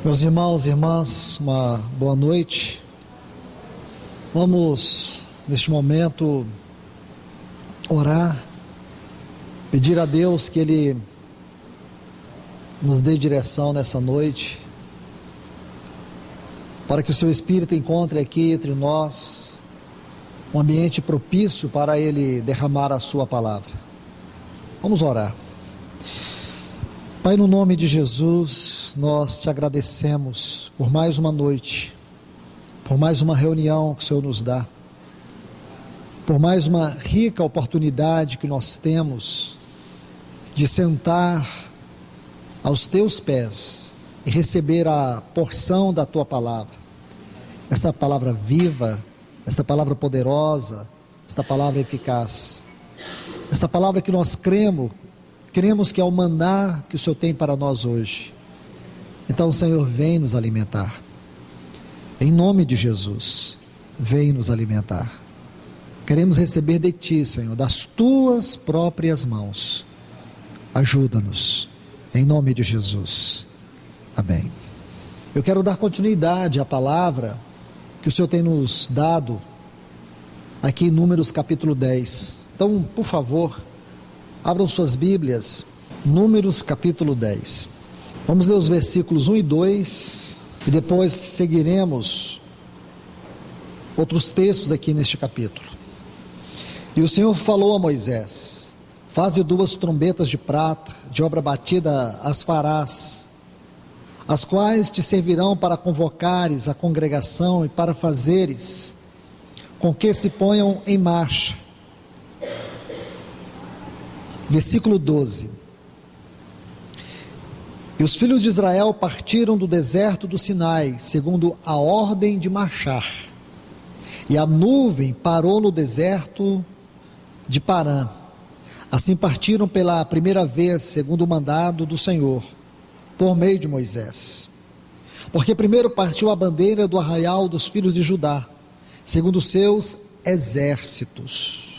Meus irmãos e irmãs, uma boa noite. Vamos, neste momento, orar, pedir a Deus que Ele nos dê direção nessa noite, para que o Seu Espírito encontre aqui entre nós um ambiente propício para Ele derramar a Sua palavra. Vamos orar. Pai, no nome de Jesus, nós te agradecemos por mais uma noite, por mais uma reunião que o Senhor nos dá, por mais uma rica oportunidade que nós temos de sentar aos teus pés e receber a porção da tua palavra, esta palavra viva, esta palavra poderosa, esta palavra eficaz, esta palavra que nós cremos que é o maná que o Senhor tem para nós hoje. Então, Senhor, vem nos alimentar. Em nome de Jesus, vem nos alimentar. Queremos receber de Ti, Senhor, das Tuas próprias mãos. Ajuda-nos. Em nome de Jesus. Amém. Eu quero dar continuidade à palavra que o Senhor tem nos dado aqui em Números capítulo 10. Então, por favor, abram suas Bíblias, Números capítulo 10. Vamos ler os versículos 1 e 2 e depois seguiremos outros textos aqui neste capítulo. E o Senhor falou a Moisés: faze 2 trombetas de prata, de obra batida as farás, as quais te servirão para convocares a congregação e para fazeres com que se ponham em marcha. Versículo 12: E os filhos de Israel partiram do deserto do Sinai, segundo a ordem de marchar, e a nuvem parou no deserto de Parã. Assim partiram pela primeira vez, segundo o mandado do Senhor, por meio de Moisés. Porque primeiro partiu a bandeira do arraial dos filhos de Judá, segundo os seus exércitos.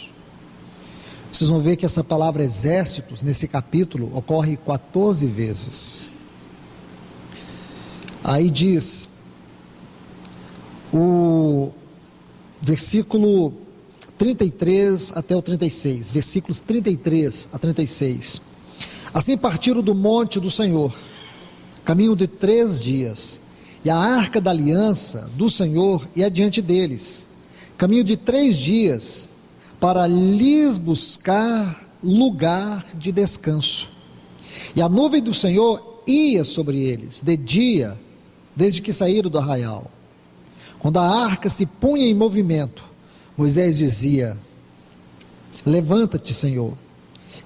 Vocês vão ver que essa palavra exércitos, nesse capítulo, ocorre 14 vezes. Aí diz, o versículo 33 até o 36, versículos 33 a 36. Assim partiram do monte do Senhor, caminho de 3 dias, e a arca da aliança do Senhor ia diante deles, caminho de 3 dias, para lhes buscar lugar de descanso. E a nuvem do Senhor ia sobre eles, de dia, desde que saíram do arraial. Quando a arca se punha em movimento, Moisés dizia: levanta-te, Senhor,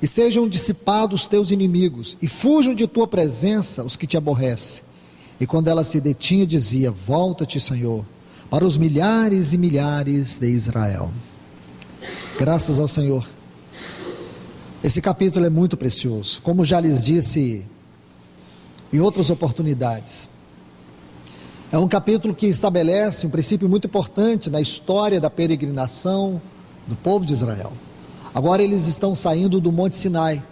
e sejam dissipados os teus inimigos, e fujam de tua presença os que te aborrecem. E quando ela se detinha, dizia: volta-te, Senhor, para os milhares e milhares de Israel. Graças ao Senhor. Esse capítulo é muito precioso, como já lhes disse em outras oportunidades. É um capítulo que estabelece um princípio muito importante na história da peregrinação do povo de Israel. Agora eles estão saindo do Monte Sinai,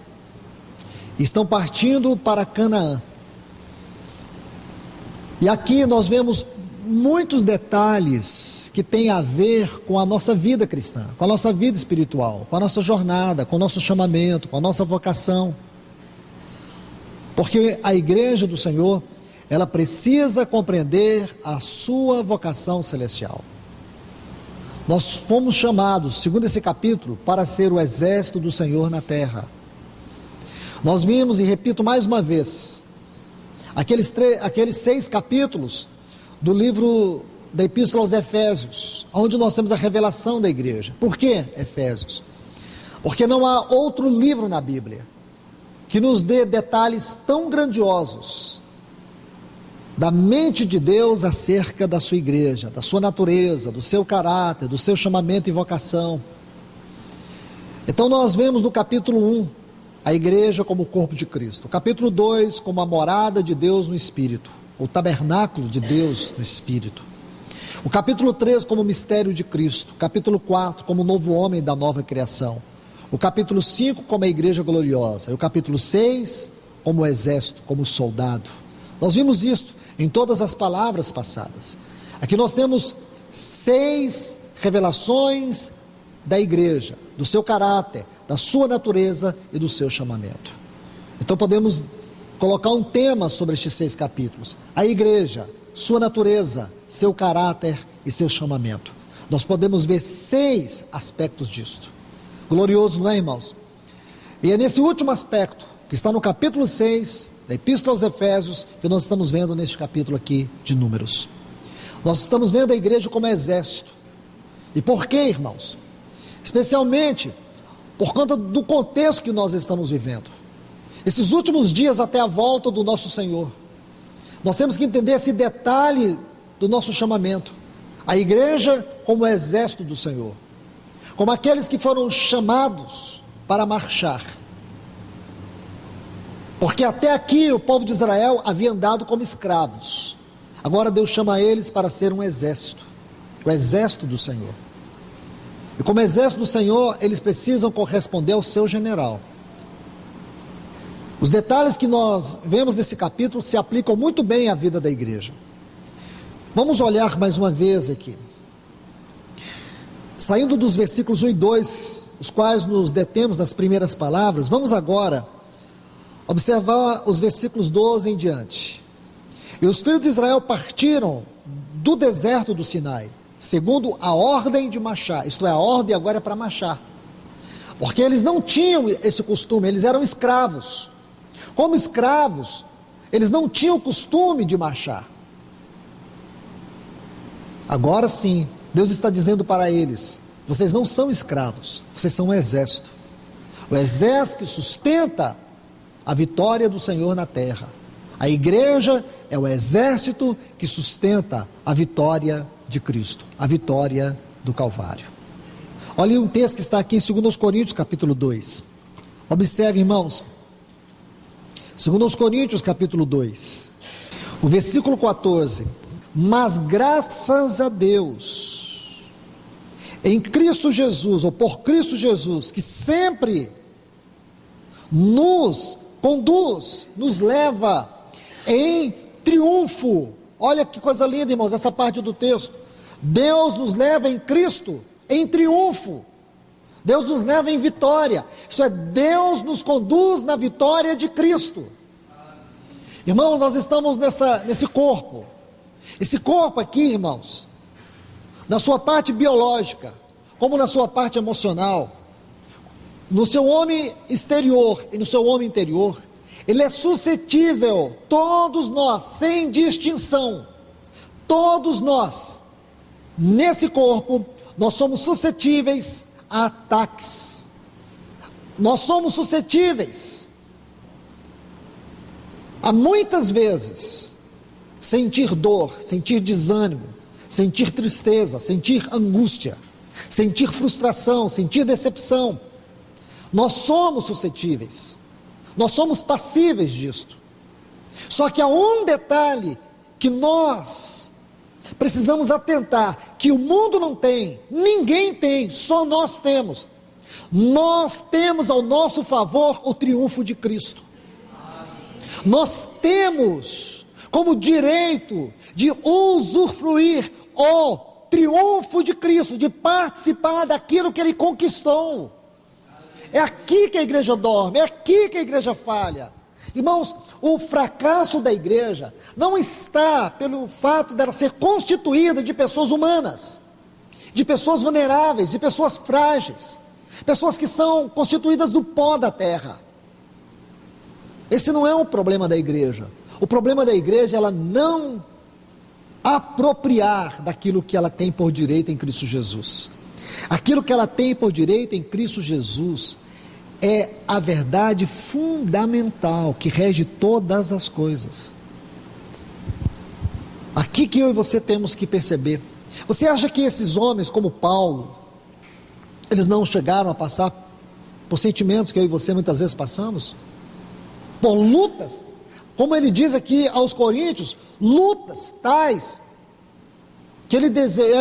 estão partindo para Canaã. E aqui nós vemos muitos detalhes que têm a ver com a nossa vida cristã, com a nossa vida espiritual, com a nossa jornada, com o nosso chamamento, com a nossa vocação. Porque a igreja do Senhor, ela precisa compreender a sua vocação celestial. Nós fomos chamados, segundo esse capítulo, para ser o exército do Senhor na terra. Nós vimos, e repito mais uma vez, aqueles 6 capítulos do livro da Epístola aos Efésios, onde nós temos a revelação da igreja. Por que Efésios? Porque não há outro livro na Bíblia que nos dê detalhes tão grandiosos da mente de Deus acerca da sua igreja, da sua natureza, do seu caráter, do seu chamamento e vocação. Então nós vemos no capítulo 1, a igreja como o corpo de Cristo. Capítulo 2, como a morada de Deus no Espírito, o tabernáculo de Deus no Espírito. O capítulo 3 como o mistério de Cristo. Capítulo 4 como o novo homem da nova criação. O capítulo 5 como a igreja gloriosa. E o capítulo 6 como o exército, como o soldado. Nós vimos isto em todas as palavras passadas. Aqui nós temos 6 revelações da igreja, do seu caráter, da sua natureza e do seu chamamento. Então podemos colocar um tema sobre estes 6 capítulos: a igreja, sua natureza, seu caráter e seu chamamento. Nós podemos ver 6 aspectos disto. Glorioso, não é, irmãos? E é nesse último aspecto, que está no capítulo 6 da Epístola aos Efésios, que nós estamos vendo neste capítulo aqui de Números. Nós estamos vendo a igreja como exército. E por quê, irmãos? Especialmente por conta do contexto que nós estamos vivendo. Esses últimos dias até a volta do nosso Senhor. Nós temos que entender esse detalhe do nosso chamamento. A igreja como exército do Senhor. Como aqueles que foram chamados para marchar. Porque até aqui o povo de Israel havia andado como escravos. Agora Deus chama eles para ser um exército. O exército do Senhor. E como exército do Senhor, eles precisam corresponder ao seu general. Os detalhes que nós vemos nesse capítulo se aplicam muito bem à vida da igreja. Vamos olhar mais uma vez aqui. Saindo dos versículos 1 e 2, os quais nos detemos nas primeiras palavras, vamos agora observar os versículos 12 em diante. E os filhos de Israel partiram do deserto do Sinai, segundo a ordem de marchar. Isto é, a ordem agora é para marchar. Porque eles não tinham esse costume, eles eram escravos. Como escravos, eles não tinham o costume de marchar. Agora sim, Deus está dizendo para eles: vocês não são escravos, vocês são um exército. O exército que sustenta a vitória do Senhor na terra. A igreja é o exército que sustenta a vitória de Cristo, a vitória do Calvário. Olha um texto que está aqui em 2 Coríntios capítulo 2. Observe, irmãos. 2 Coríntios capítulo 2, o versículo 14. Mas graças a Deus, em Cristo Jesus, ou por Cristo Jesus, que sempre nos conduz, nos leva em triunfo. Olha que coisa linda, irmãos, essa parte do texto. Deus nos leva em Cristo em triunfo. Deus nos leva em vitória. Isso é, Deus nos conduz na vitória de Cristo. Irmãos, nós estamos nesse corpo. Esse corpo aqui, irmãos, na sua parte biológica, como na sua parte emocional, no seu homem exterior e no seu homem interior, ele é suscetível, todos nós, sem distinção, todos nós, nesse corpo, nós somos suscetíveis a ataques. Nós somos suscetíveis a muitas vezes sentir dor, sentir desânimo, sentir tristeza, sentir angústia, sentir frustração, sentir decepção. Nós somos suscetíveis, nós somos passíveis disto. Só que há um detalhe que nós precisamos atentar, que o mundo não tem, ninguém tem, só nós temos. Nós temos ao nosso favor o triunfo de Cristo. Nós temos como direito de usufruir o triunfo de Cristo, de participar daquilo que Ele conquistou. É aqui que a igreja dorme, é aqui que a igreja falha. Irmãos, o fracasso da igreja não está pelo fato dela ser constituída de pessoas humanas, de pessoas vulneráveis, de pessoas frágeis, pessoas que são constituídas do pó da terra. Esse não é o problema da igreja. O problema da igreja é ela não apropriar daquilo que ela tem por direito em Cristo Jesus. Aquilo que ela tem por direito em Cristo Jesus é a verdade fundamental que rege todas as coisas. Aqui que eu e você temos que perceber. Você acha que esses homens como Paulo, eles não chegaram a passar por sentimentos que eu e você muitas vezes passamos? Por lutas, como ele diz aqui aos Coríntios, lutas tais, que ele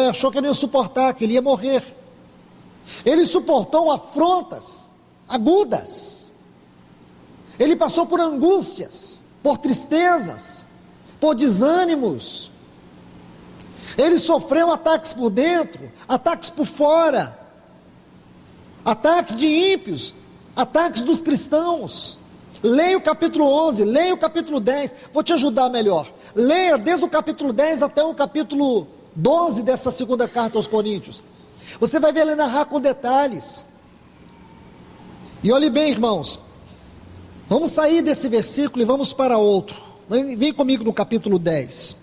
achou que ele ia suportar, que ele ia morrer. Ele suportou afrontas agudas, ele passou por angústias, por tristezas, por desânimos. Ele sofreu ataques por dentro, ataques por fora, ataques de ímpios, ataques dos cristãos. Leia o capítulo 11, leia o capítulo 10, vou te ajudar melhor. Leia desde o capítulo 10 até o capítulo 12 dessa segunda carta aos Coríntios. Você vai ver ele narrar com detalhes. E olhe bem, irmãos, vamos sair desse versículo e vamos para outro. Vem comigo no capítulo 10.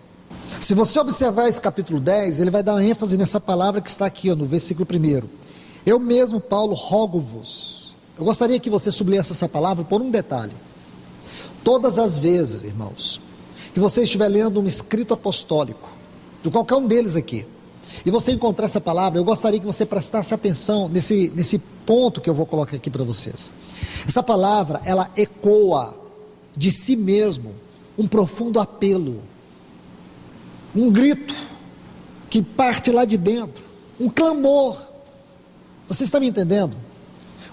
Se você observar esse capítulo 10, ele vai dar uma ênfase nessa palavra que está aqui, no versículo 1. Eu mesmo, Paulo, rogo-vos. Eu gostaria que você sublinhasse essa palavra por um detalhe. Todas as vezes, irmãos, que você estiver lendo um escrito apostólico, de qualquer um deles aqui, e você encontrar essa palavra, eu gostaria que você prestasse atenção nesse ponto que eu vou colocar aqui para vocês. Essa palavra, ela ecoa de si mesmo um profundo apelo, um grito que parte lá de dentro, um clamor. Você está me entendendo?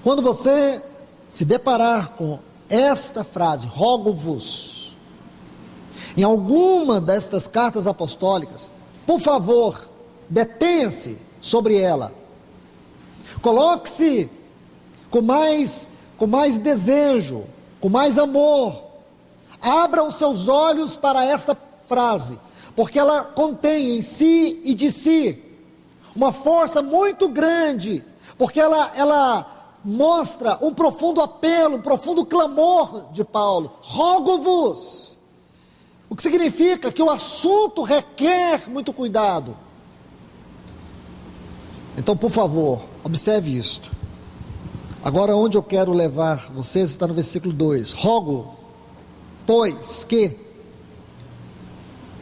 Quando você se deparar com esta frase, rogo-vos, em alguma destas cartas apostólicas, por favor, detenha-se sobre ela, coloque-se com mais desejo, com mais amor, abra os seus olhos para esta frase, porque ela contém em si e de si uma força muito grande, porque ela mostra um profundo apelo, um profundo clamor de Paulo, rogo-vos, o que significa que o assunto requer muito cuidado. Então, por favor, observe isto. Agora, onde eu quero levar vocês está no versículo 2, rogo, pois que,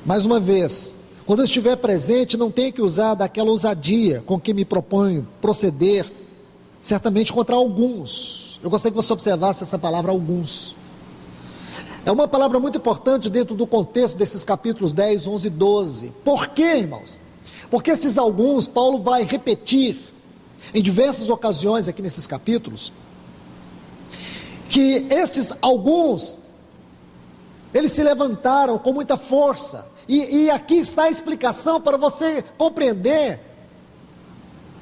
mais uma vez, quando eu estiver presente, não tenho que usar daquela ousadia com que me proponho proceder, certamente contra alguns. Eu gostaria que você observasse essa palavra alguns. É uma palavra muito importante dentro do contexto desses capítulos 10, 11 e 12. Por quê, irmãos? Porque estes alguns, Paulo vai repetir em diversas ocasiões aqui nesses capítulos, que estes alguns, eles se levantaram com muita força, e aqui está a explicação para você compreender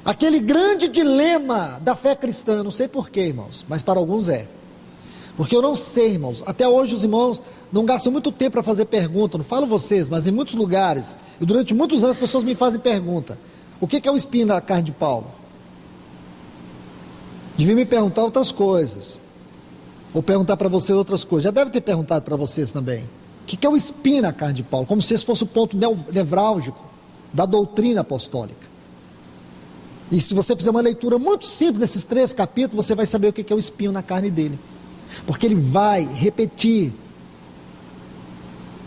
aquele grande dilema da fé cristã. Não sei porquê, irmãos, mas para alguns é. Porque eu não sei, irmãos, até hoje os irmãos não gastam muito tempo para fazer pergunta, não falo vocês, mas em muitos lugares, e durante muitos anos as pessoas me fazem pergunta, o que é o espinho na carne de Paulo? Devia me perguntar outras coisas, ou perguntar para você outras coisas, já deve ter perguntado para vocês também, o que é o espinho na carne de Paulo? Como se esse fosse o ponto nevrálgico da doutrina apostólica. E se você fizer uma leitura muito simples desses 3 capítulos, você vai saber o que é o espinho na carne dele, porque ele vai repetir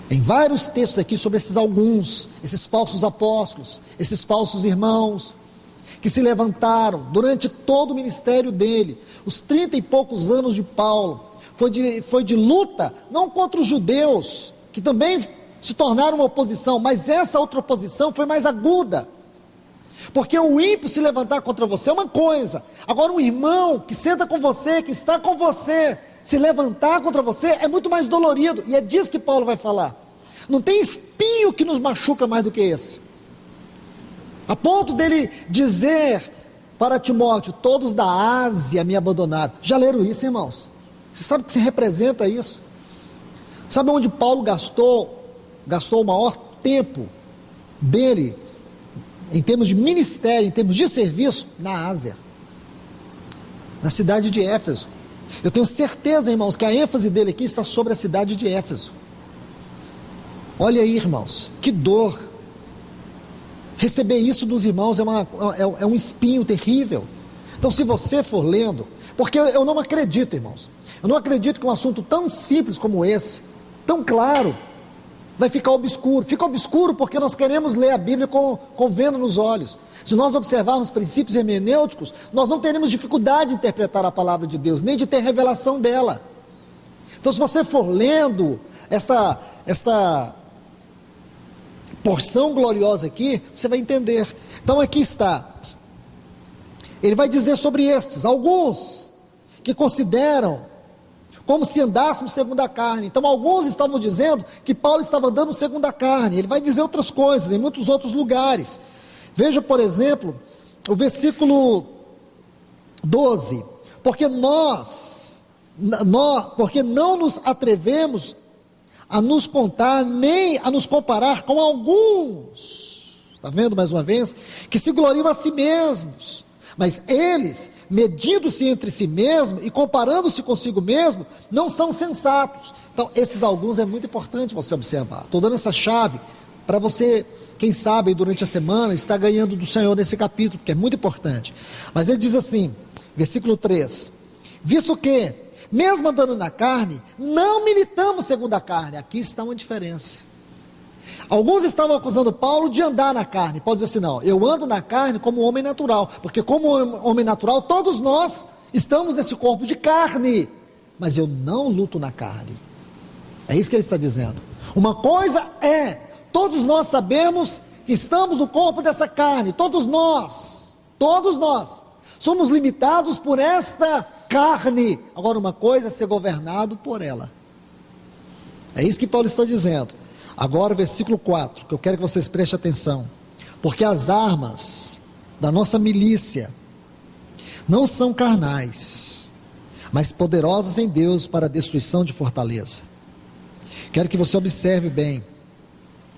em vários textos aqui sobre esses alguns, esses falsos apóstolos, esses falsos irmãos, que se levantaram durante todo o ministério dele, os 30 e poucos anos de Paulo, foi de luta, não contra os judeus, que também se tornaram uma oposição, mas essa outra oposição foi mais aguda, porque o ímpio se levantar contra você é uma coisa, agora um irmão que senta com você, que está com você, se levantar contra você é muito mais dolorido, e é disso que Paulo vai falar. Não tem espinho que nos machuca mais do que esse, a ponto dele dizer para Timóteo, todos da Ásia me abandonaram. Já leram isso, irmãos? Você sabe que se representa isso? Sabe onde Paulo gastou o maior tempo dele, em termos de ministério, em termos de serviço? Na Ásia, na cidade de Éfeso. Eu tenho certeza, irmãos, que a ênfase dele aqui está sobre a cidade de Éfeso. Olha aí, irmãos, que dor. Receber isso dos irmãos é um espinho terrível. Então, se você for lendo, porque eu não acredito, irmãos, eu não acredito que um assunto tão simples como esse, tão claro, vai ficar obscuro. Fica obscuro porque nós queremos ler a Bíblia com vendo nos olhos. Se nós observarmos princípios hermenêuticos, nós não teremos dificuldade de interpretar a palavra de Deus, nem de ter revelação dela. Então, se você for lendo esta porção gloriosa aqui, você vai entender. Então aqui está, ele vai dizer sobre estes, alguns que consideram como se andássemos segundo a carne. Então alguns estavam dizendo que Paulo estava andando segundo a carne. Ele vai dizer outras coisas em muitos outros lugares. Veja, por exemplo, o versículo 12, porque não nos atrevemos a nos contar, nem a nos comparar com alguns, está vendo mais uma vez, que se gloriam a si mesmos, mas eles, medindo-se entre si mesmos e comparando-se consigo mesmo, não são sensatos. Então esses alguns é muito importante você observar. Estou dando essa chave para você, quem sabe durante a semana, está ganhando do Senhor nesse capítulo, que é muito importante. Mas ele diz assim, versículo 3, visto que mesmo andando na carne, não militamos segundo a carne. Aqui está uma diferença. Alguns estavam acusando Paulo de andar na carne. Paulo diz assim, não, eu ando na carne como homem natural, porque como homem natural, todos nós estamos nesse corpo de carne, mas eu não luto na carne. É isso que ele está dizendo. Uma coisa é, todos nós sabemos que estamos no corpo dessa carne, todos nós, somos limitados por esta carne. Agora uma coisa é ser governado por ela. É isso que Paulo está dizendo. Agora o versículo 4, que eu quero que vocês prestem atenção. Porque as armas da nossa milícia não são carnais, mas poderosas em Deus para a destruição de fortaleza. Quero que você observe bem.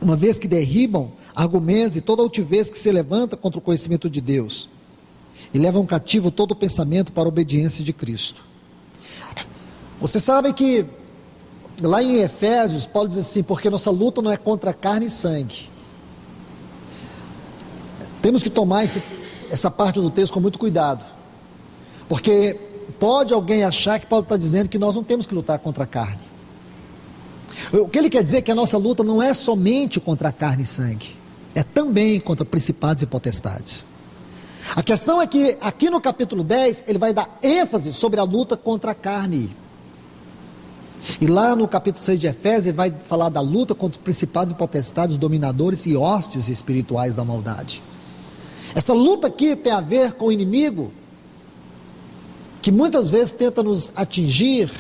Uma vez que derribam argumentos e toda altivez que se levanta contra o conhecimento de Deus, e levam cativo todo o pensamento para a obediência de Cristo. Você sabe que lá em Efésios, Paulo diz assim, porque nossa luta não é contra carne e sangue. Temos que tomar essa parte do texto com muito cuidado, porque pode alguém achar que Paulo está dizendo que nós não temos que lutar contra a carne. O que ele quer dizer é que a nossa luta não é somente contra a carne e sangue, é também contra principados e potestades. A questão é que aqui no capítulo 10, ele vai dar ênfase sobre a luta contra a carne. E lá no capítulo 6 de Efésios, ele vai falar da luta contra principados e potestades, dominadores e hostes espirituais da maldade. Essa luta aqui tem a ver com o inimigo, que muitas vezes tenta nos atingir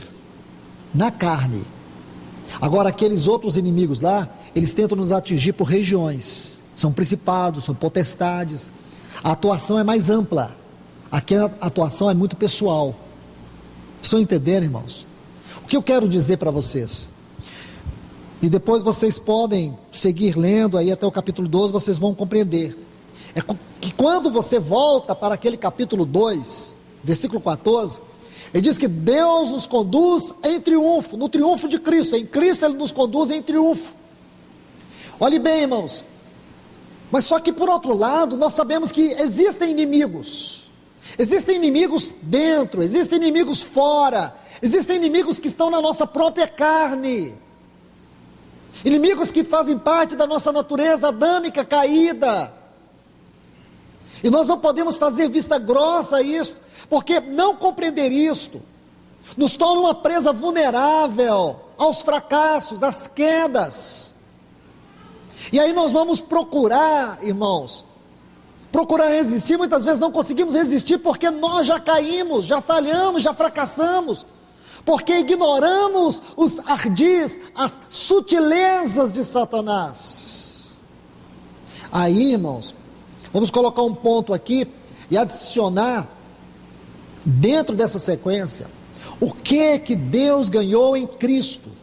na carne. Agora aqueles outros inimigos lá, eles tentam nos atingir por regiões. São principados, são potestades. A atuação é mais ampla. Aqui a atuação é muito pessoal. Estão entendendo, irmãos? O que eu quero dizer para vocês? E depois vocês podem seguir lendo aí até o capítulo 12, vocês vão compreender. É que quando você volta para aquele capítulo 2, versículo 14, ele diz que Deus nos conduz em triunfo, no triunfo de Cristo. Em Cristo Ele nos conduz em triunfo. Olhe bem, irmãos. Mas só que por outro lado, nós sabemos que existem inimigos dentro, existem inimigos fora, existem inimigos que estão na nossa própria carne, inimigos que fazem parte da nossa natureza adâmica caída, e nós não podemos fazer vista grossa a isso, porque não compreender isto, nos torna uma presa vulnerável aos fracassos, às quedas. E aí nós vamos procurar, irmãos, resistir, muitas vezes não conseguimos resistir porque nós já caímos, já falhamos, já fracassamos, porque ignoramos os ardis, as sutilezas de Satanás. Aí, irmãos, vamos colocar um ponto aqui e adicionar dentro dessa sequência o que Deus ganhou em Cristo.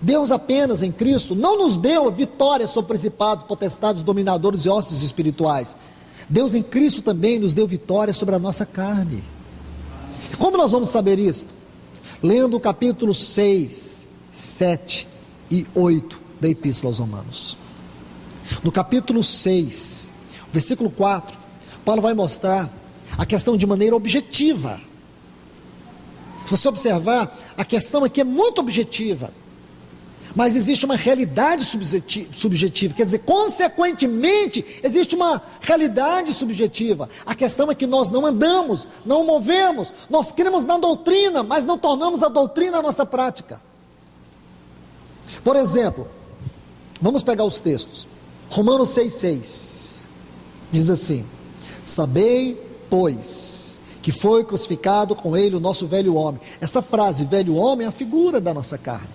Deus apenas em Cristo não nos deu vitória sobre principados, potestades, dominadores e hostes espirituais. Deus em Cristo também nos deu vitória sobre a nossa carne. E como nós vamos saber isso? Lendo o capítulo 6, 7 e 8 da Epístola aos Romanos. No capítulo 6, versículo 4, Paulo vai mostrar a questão de maneira objetiva. Se você observar, a questão aqui é muito objetiva. Mas existe uma realidade subjetiva, quer dizer, consequentemente, existe uma realidade subjetiva. A questão é que nós não andamos, não movemos, nós cremos na doutrina, mas não tornamos a doutrina a nossa prática. Por exemplo, vamos pegar os textos. Romanos 6,6 diz assim: sabei, pois, que foi crucificado com ele o nosso velho homem. Essa frase, velho homem, é a figura da nossa carne.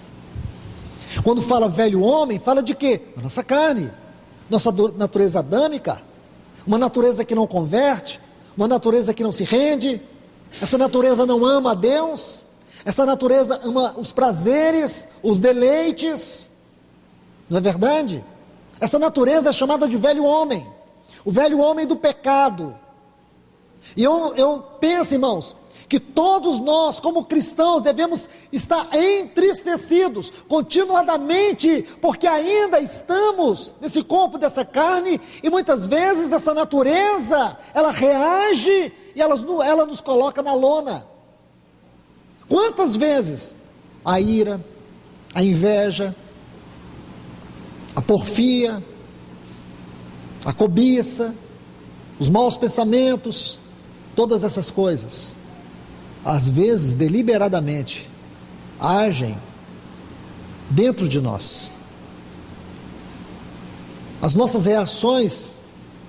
Quando fala velho homem, fala de quê? Da nossa carne, nossa natureza adâmica, uma natureza que não converte, uma natureza que não se rende, essa natureza não ama a Deus, essa natureza ama os prazeres, os deleites, não é verdade? Essa natureza é chamada de velho homem, o velho homem do pecado. E eu penso, irmãos, que todos nós, como cristãos, devemos estar entristecidos continuadamente, porque ainda estamos nesse corpo dessa carne, e muitas vezes essa natureza, ela reage, e ela nos coloca na lona. Quantas vezes a ira, a inveja, a porfia, a cobiça, os maus pensamentos, todas essas coisas, às vezes deliberadamente, agem dentro de nós. As nossas reações,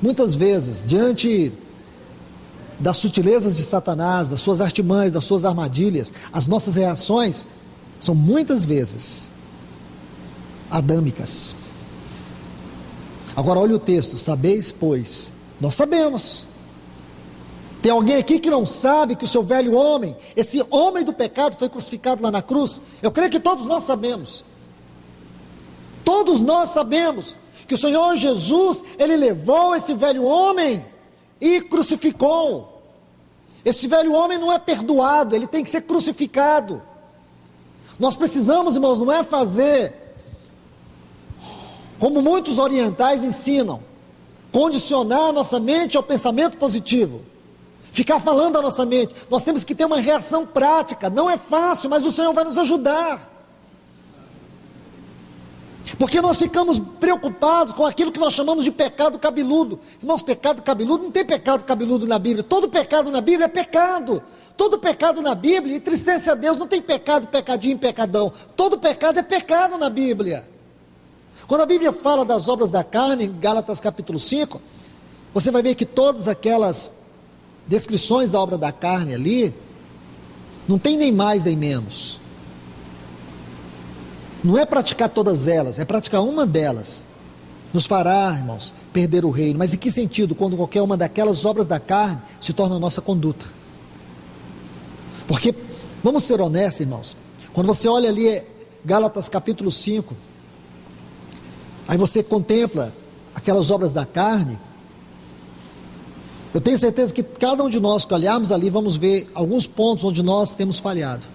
muitas vezes, diante das sutilezas de Satanás, das suas artimanhas, das suas armadilhas, as nossas reações são muitas vezes adâmicas. Agora olha o texto, sabeis, pois, nós sabemos. Tem alguém aqui que não sabe que o seu velho homem, esse homem do pecado foi crucificado lá na cruz? Eu creio que todos nós sabemos. Todos nós sabemos que o Senhor Jesus, Ele levou esse velho homem e crucificou. Esse velho homem não é perdoado, ele tem que ser crucificado. Nós precisamos, irmãos, não é fazer como muitos orientais ensinam, condicionar a nossa mente ao pensamento positivo, ficar falando a nossa mente. Nós temos que ter uma reação prática. Não é fácil, mas o Senhor vai nos ajudar. Porque nós ficamos preocupados com aquilo que nós chamamos de pecado cabeludo. Irmãos, pecado cabeludo, não tem pecado cabeludo na Bíblia. Todo pecado na Bíblia é pecado. Todo pecado na Bíblia entristece a Deus. Não tem pecado, pecadinho, pecadão. Todo pecado é pecado na Bíblia. Quando a Bíblia fala das obras da carne, em Gálatas capítulo 5, você vai ver que todas aquelas descrições da obra da carne ali, não tem nem mais nem menos. Não é praticar todas elas, é praticar uma delas. Nos fará, irmãos, perder o reino. Mas em que sentido? Quando qualquer uma daquelas obras da carne se torna a nossa conduta. Porque, vamos ser honestos, irmãos, quando você olha ali Gálatas capítulo 5, aí você contempla aquelas obras da carne, eu tenho certeza que cada um de nós que olharmos ali, vamos ver alguns pontos onde nós temos falhado.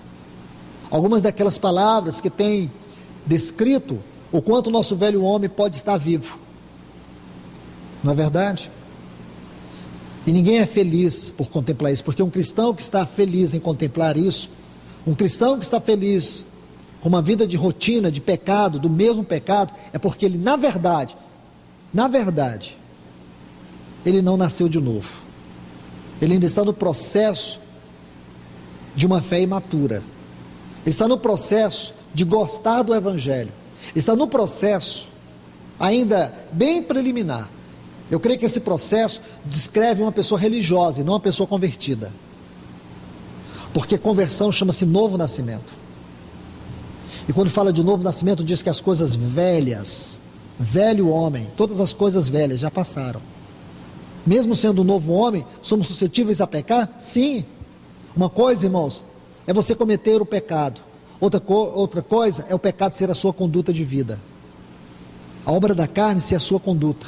Algumas daquelas palavras que tem descrito o quanto o nosso velho homem pode estar vivo. Não é verdade? E ninguém é feliz por contemplar isso, porque um cristão que está feliz em contemplar isso, um cristão que está feliz com uma vida de rotina, de pecado, do mesmo pecado, é porque ele, na verdade, ele não nasceu de novo. Ele ainda está no processo de uma fé imatura. Ele está no processo de gostar do Evangelho. Ele está no processo ainda bem preliminar. Eu creio que esse processo descreve uma pessoa religiosa e não uma pessoa convertida. Porque conversão chama-se novo nascimento. E quando fala de novo nascimento, diz que as coisas velhas, velho homem, todas as coisas velhas já passaram. Mesmo sendo um novo homem, somos suscetíveis a pecar? Sim. Uma coisa, irmãos, é você cometer o pecado. Outra coisa é o pecado ser a sua conduta de vida. A obra da carne ser a sua conduta.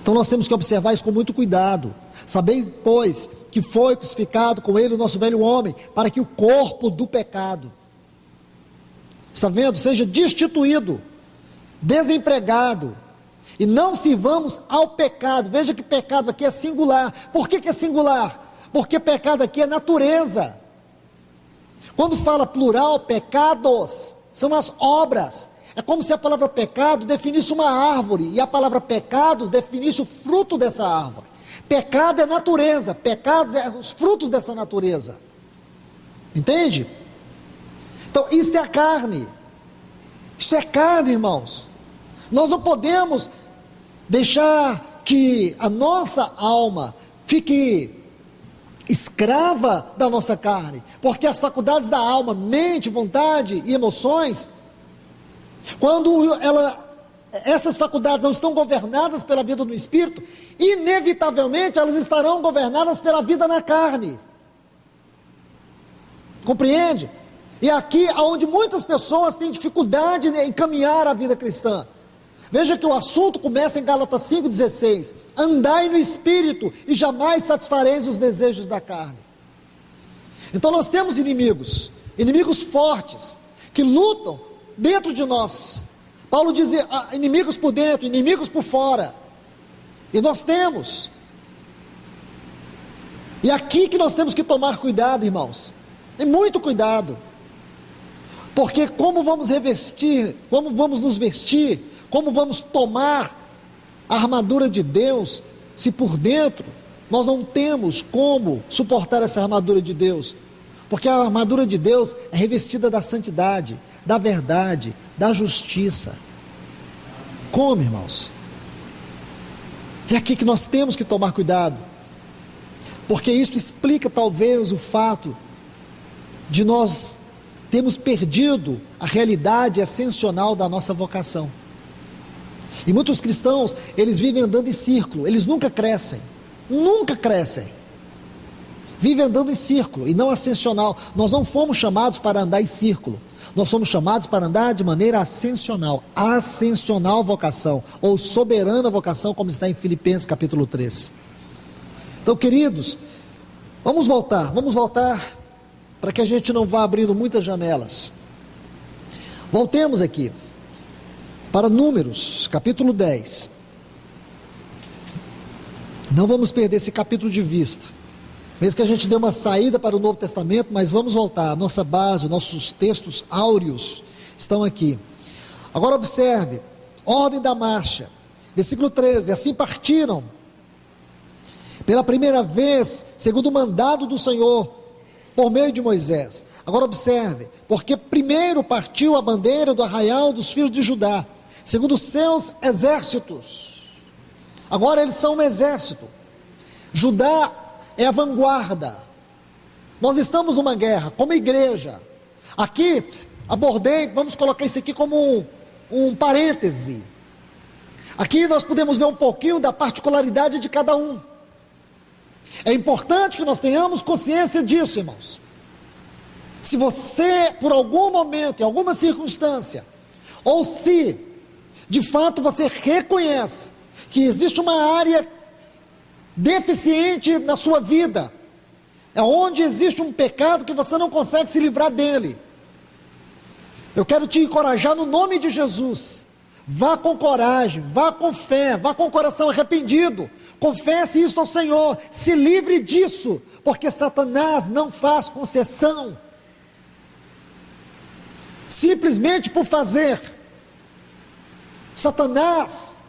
Então nós temos que observar isso com muito cuidado. Sabeis, pois, que foi crucificado com ele o nosso velho homem, para que o corpo do pecado, está vendo? Seja destituído, desempregado, e não sirvamos ao pecado. Veja que pecado aqui é singular. Por que é singular? Porque pecado aqui é natureza. Quando fala plural, pecados, são as obras. É como se a palavra pecado definisse uma árvore, e a palavra pecados definisse o fruto dessa árvore. Pecado é natureza, pecados é os frutos dessa natureza. Entende? Então, isto é a carne. Isto é carne, irmãos. Nós não podemos deixar que a nossa alma fique escrava da nossa carne, porque as faculdades da alma, mente, vontade e emoções, quando essas faculdades não estão governadas pela vida do Espírito, inevitavelmente elas estarão governadas pela vida na carne. Compreende? E aqui onde muitas pessoas têm dificuldade em caminhar a vida cristã. Veja que o assunto começa em Gálatas 5,16: andai no Espírito e jamais satisfareis os desejos da carne. Então nós temos inimigos fortes, que lutam dentro de nós. Paulo diz, inimigos por dentro, inimigos por fora, e nós temos, e aqui que nós temos que tomar cuidado, irmãos, e muito cuidado, porque como vamos revestir, como vamos nos vestir, como vamos tomar a armadura de Deus, se por dentro nós não temos como suportar essa armadura de Deus, porque a armadura de Deus é revestida da santidade, da verdade, da justiça. Como, irmãos? É aqui que nós temos que tomar cuidado, porque isso explica talvez o fato de nós termos perdido a realidade ascensional da nossa vocação. E muitos cristãos, eles vivem andando em círculo, eles nunca crescem, vivem andando em círculo e não ascensional. Nós não fomos chamados para andar em círculo, nós somos chamados para andar de maneira ascensional vocação, ou soberana vocação, como está em Filipenses capítulo 3. Então, queridos, vamos voltar para que a gente não vá abrindo muitas janelas. Voltemos aqui para Números capítulo 10. Não vamos perder esse capítulo de vista, mesmo que a gente dê uma saída para o Novo Testamento, mas vamos voltar. A nossa base, nossos textos áureos estão aqui. Agora observe, ordem da marcha, versículo 13: assim partiram pela primeira vez, segundo o mandado do Senhor, por meio de Moisés. Agora observe, porque primeiro partiu a bandeira do arraial dos filhos de Judá, segundo os seus exércitos. Agora eles são um exército. Judá é a vanguarda. Nós estamos numa guerra, como igreja. Aqui, abordei, vamos colocar isso aqui como um parêntese. Aqui nós podemos ver um pouquinho da particularidade de cada um. É importante que nós tenhamos consciência disso, irmãos. Se você, por algum momento, em alguma circunstância, ou se, de fato, você reconhece que existe uma área deficiente na sua vida, é onde existe um pecado que você não consegue se livrar dele, eu quero te encorajar no nome de Jesus. Vá com coragem, vá com fé, vá com o coração arrependido, confesse isso ao Senhor, se livre disso, porque Satanás não faz concessão, simplesmente por fazer. Satanás,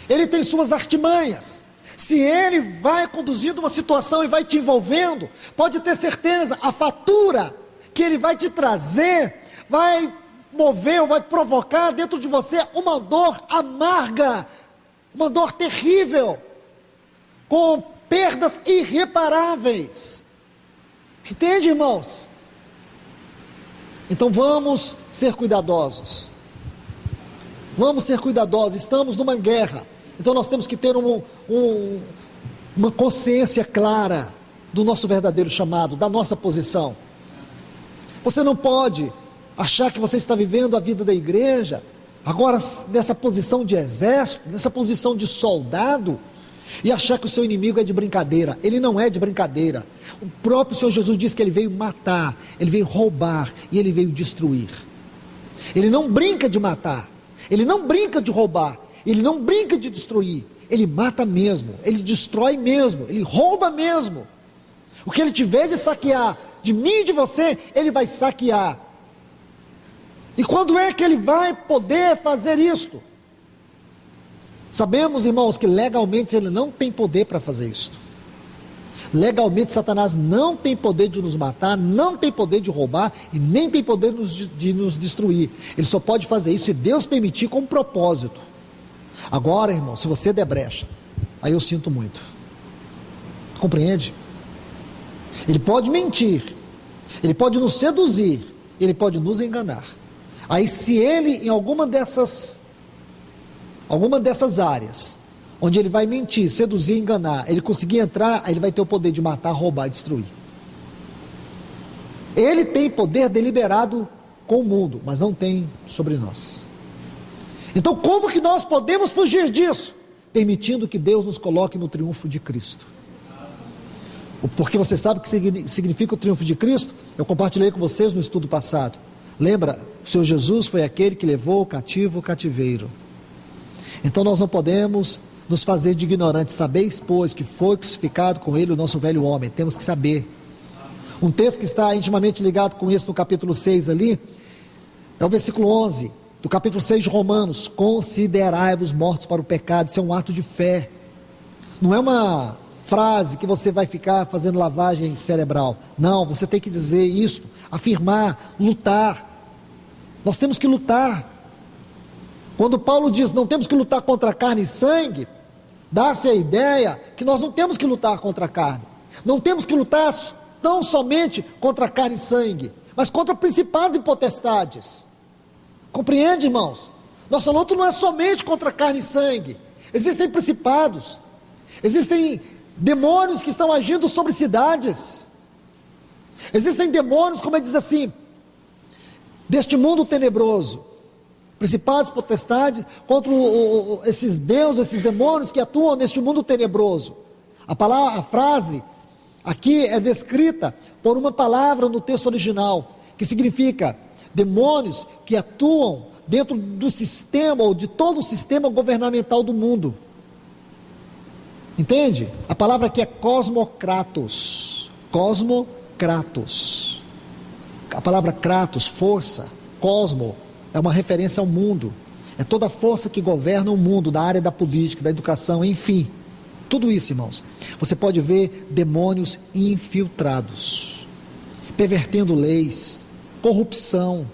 ele tem suas artimanhas. Se ele vai conduzindo uma situação e vai te envolvendo, pode ter certeza, a fatura que ele vai te trazer, vai mover ou vai provocar dentro de você uma dor amarga, uma dor terrível, com perdas irreparáveis. Entende, irmãos? Então vamos ser cuidadosos. Vamos ser cuidadosos, estamos numa guerra. Então nós temos que ter uma consciência clara do nosso verdadeiro chamado, da nossa posição. Você não pode achar que você está vivendo a vida da igreja, agora nessa posição de exército, nessa posição de soldado, e achar que o seu inimigo é de brincadeira. Ele não é de brincadeira. O próprio Senhor Jesus disse que ele veio matar, ele veio roubar e ele veio destruir. Ele não brinca de matar, ele não brinca de roubar, ele não brinca de destruir, ele mata mesmo, ele destrói mesmo, ele rouba mesmo. O que ele tiver de saquear, de mim e de você, ele vai saquear. E quando é que ele vai poder fazer isto? Sabemos, irmãos, que legalmente ele não tem poder para fazer isto. Legalmente Satanás não tem poder de nos matar, não tem poder de roubar e nem tem poder de nos destruir. Ele só pode fazer isso se Deus permitir, com propósito. Agora, irmão, se você der brecha, aí eu sinto muito. Compreende? Ele pode mentir, ele pode nos seduzir, ele pode nos enganar. Aí, se ele, em alguma dessas áreas, onde ele vai mentir, seduzir, enganar, ele conseguir entrar, aí ele vai ter o poder de matar, roubar e destruir. Ele tem poder deliberado com o mundo, mas não tem sobre nós. Então, como que nós podemos fugir disso? Permitindo que Deus nos coloque no triunfo de Cristo. Porque você sabe o que significa o triunfo de Cristo? Eu compartilhei com vocês no estudo passado. Lembra? O Senhor Jesus foi aquele que levou o cativo o cativeiro. Então nós não podemos nos fazer de ignorantes. Sabeis, pois, que foi crucificado com ele o nosso velho homem. Temos que saber. Um texto que está intimamente ligado com isso no capítulo 6 ali, é o versículo 11, do capítulo 6 de Romanos. Considerai-vos mortos para o pecado. Isso é um ato de fé. Não é uma frase que você vai ficar fazendo lavagem cerebral. Não, você tem que dizer isso, afirmar, lutar. Nós temos que lutar. Quando Paulo diz não temos que lutar contra carne e sangue, dá-se a ideia que nós não temos que lutar contra a carne. Não temos que lutar não somente contra carne e sangue, mas contra principados e potestades. Compreende, irmãos? Nossa luta não é somente contra carne e sangue. Existem principados, existem demônios que estão agindo sobre cidades, existem demônios, como ele diz assim, deste mundo tenebroso, principados, potestades, contra esses deuses, esses demônios que atuam neste mundo tenebroso. A frase aqui é descrita por uma palavra no texto original, que significa demônios que atuam dentro do sistema, ou de todo o sistema governamental do mundo. Entende? A palavra aqui é cosmokratos. Cosmokratos. A palavra kratos, força, cosmo, é uma referência ao mundo. É toda a força que governa o mundo, na área da política, da educação, enfim. Tudo isso, irmãos. Você pode ver demônios infiltrados, pervertendo leis, corrupção.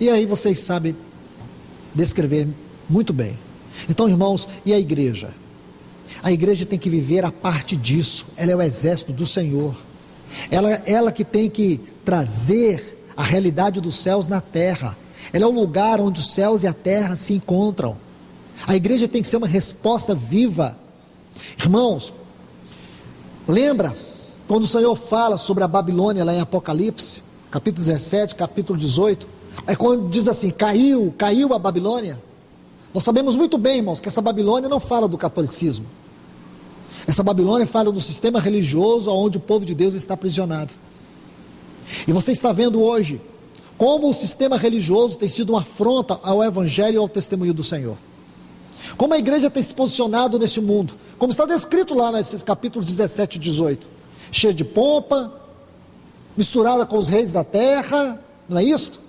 E aí vocês sabem descrever muito bem. Então, irmãos, e a igreja? A igreja tem que viver a parte disso. Ela é o exército do Senhor. Ela que tem que trazer a realidade dos céus na terra. Ela é o lugar onde os céus e a terra se encontram. A igreja tem que ser uma resposta viva. Irmãos, lembra quando o Senhor fala sobre a Babilônia lá em Apocalipse, capítulo 17, capítulo 18, é quando diz assim, caiu a Babilônia. Nós sabemos muito bem, irmãos, que essa Babilônia não fala do catolicismo. Essa Babilônia fala do sistema religioso onde o povo de Deus está aprisionado. E você está vendo hoje como o sistema religioso tem sido uma afronta ao evangelho e ao testemunho do Senhor. Como a igreja tem se posicionado nesse mundo, como está descrito lá nesses capítulos 17 e 18, cheia de pompa, misturada com os reis da terra, não é isso?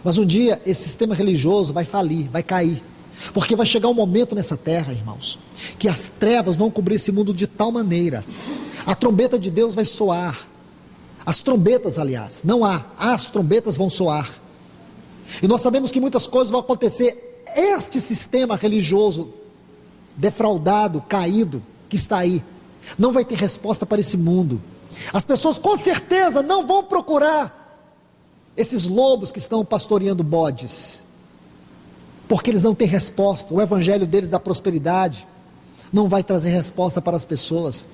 Mas um dia esse sistema religioso vai falir, vai cair, porque vai chegar um momento nessa terra, irmãos, que as trevas vão cobrir esse mundo de tal maneira, a trombeta de Deus vai soar, as trombetas, aliás, não há, as trombetas vão soar, e nós sabemos que muitas coisas vão acontecer. Este sistema religioso defraudado, caído, que está aí, não vai ter resposta para esse mundo. As pessoas com certeza não vão procurar esses lobos que estão pastoreando bodes, porque eles não têm resposta. O evangelho deles da prosperidade não vai trazer resposta para as pessoas.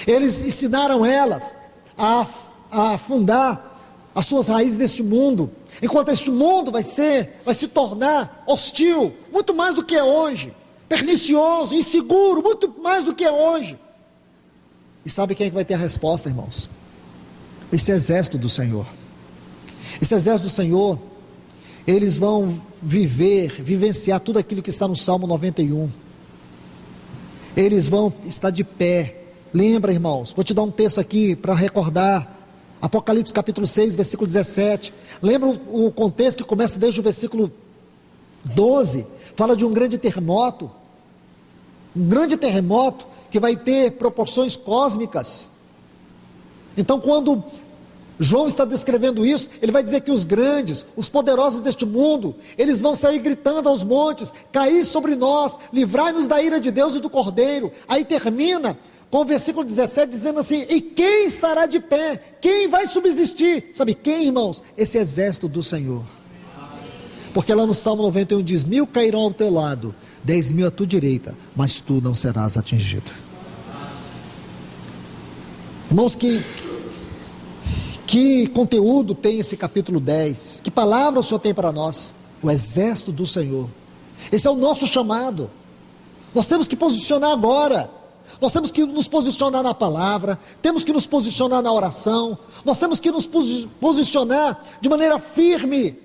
Eles ensinaram elas a afundar as suas raízes neste mundo, enquanto este mundo vai se tornar hostil, muito mais do que é hoje, pernicioso, inseguro, muito mais do que é hoje. E sabe quem é que vai ter a resposta, irmãos? Esse exército do Senhor. Esse exército do Senhor, eles vão vivenciar tudo aquilo que está no Salmo 91. Eles vão estar de pé. Lembra, irmãos, vou te dar um texto aqui para recordar. Apocalipse capítulo 6, versículo 17. Lembra o contexto que começa desde o versículo 12, fala de um grande terremoto que vai ter proporções cósmicas. Então, quando João está descrevendo isso, ele vai dizer que os grandes, os poderosos deste mundo, eles vão sair gritando aos montes, cair sobre nós, livrai-nos da ira de Deus e do Cordeiro. Aí termina com o versículo 17 dizendo assim: e quem estará de pé? Quem vai subsistir? Sabe quem, irmãos? Esse exército do Senhor. Porque lá no Salmo 91 diz: 1000 cairão ao teu lado, 10.000 à tua direita, mas tu não serás atingido. Irmãos, que conteúdo tem esse capítulo 10? Que palavra o Senhor tem para nós? O exército do Senhor. Esse é o nosso chamado. Nós temos que posicionar agora. Nós temos que nos posicionar na palavra, temos que nos posicionar na oração, nós temos que nos posicionar de maneira firmes.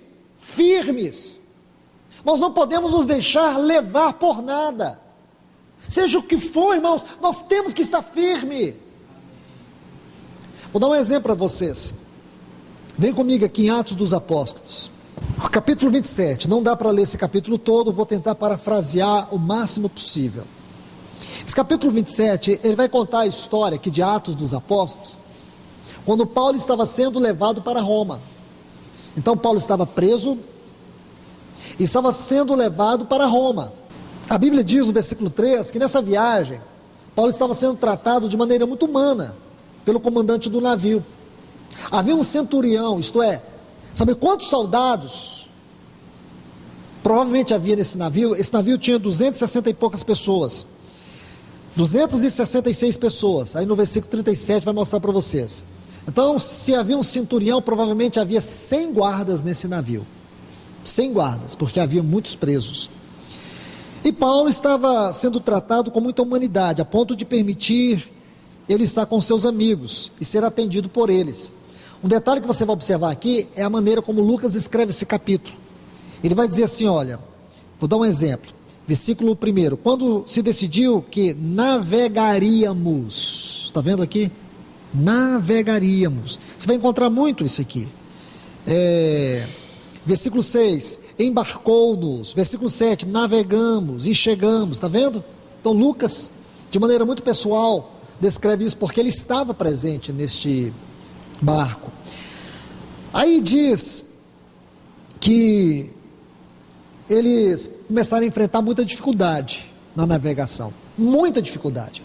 Nós não podemos nos deixar levar por nada. Seja o que for, irmãos, nós temos que estar firme. Vou dar um exemplo para vocês. Vem comigo aqui em Atos dos Apóstolos. O capítulo 27, não dá para ler esse capítulo todo, vou tentar parafrasear o máximo possível. Esse capítulo 27, ele vai contar a história aqui de Atos dos Apóstolos, quando Paulo estava sendo levado para Roma. Então Paulo estava preso e estava sendo levado para Roma. A Bíblia diz no versículo 3 que nessa viagem, Paulo estava sendo tratado de maneira muito humana pelo comandante do navio. Havia um centurião, isto é, sabe quantos soldados provavelmente havia nesse navio? Esse navio tinha 260 e poucas pessoas, 266 pessoas, aí no versículo 37 vai mostrar para vocês. Então, se havia um centurião, provavelmente havia 100 guardas nesse navio, 100 guardas, porque havia muitos presos. E Paulo estava sendo tratado com muita humanidade, a ponto de permitir ele estar com seus amigos e ser atendido por eles. Um detalhe que você vai observar aqui é a maneira como Lucas escreve esse capítulo. Ele vai dizer assim, olha, vou dar um exemplo. Versículo 1, quando se decidiu que navegaríamos, está vendo aqui? Navegaríamos, você vai encontrar muito isso aqui. Versículo 6, embarcou-nos. Versículo 7, navegamos e chegamos, está vendo? Então Lucas, de maneira muito pessoal, descreve isso porque ele estava presente neste barco. Aí diz que eles começaram a enfrentar muita dificuldade na navegação, muita dificuldade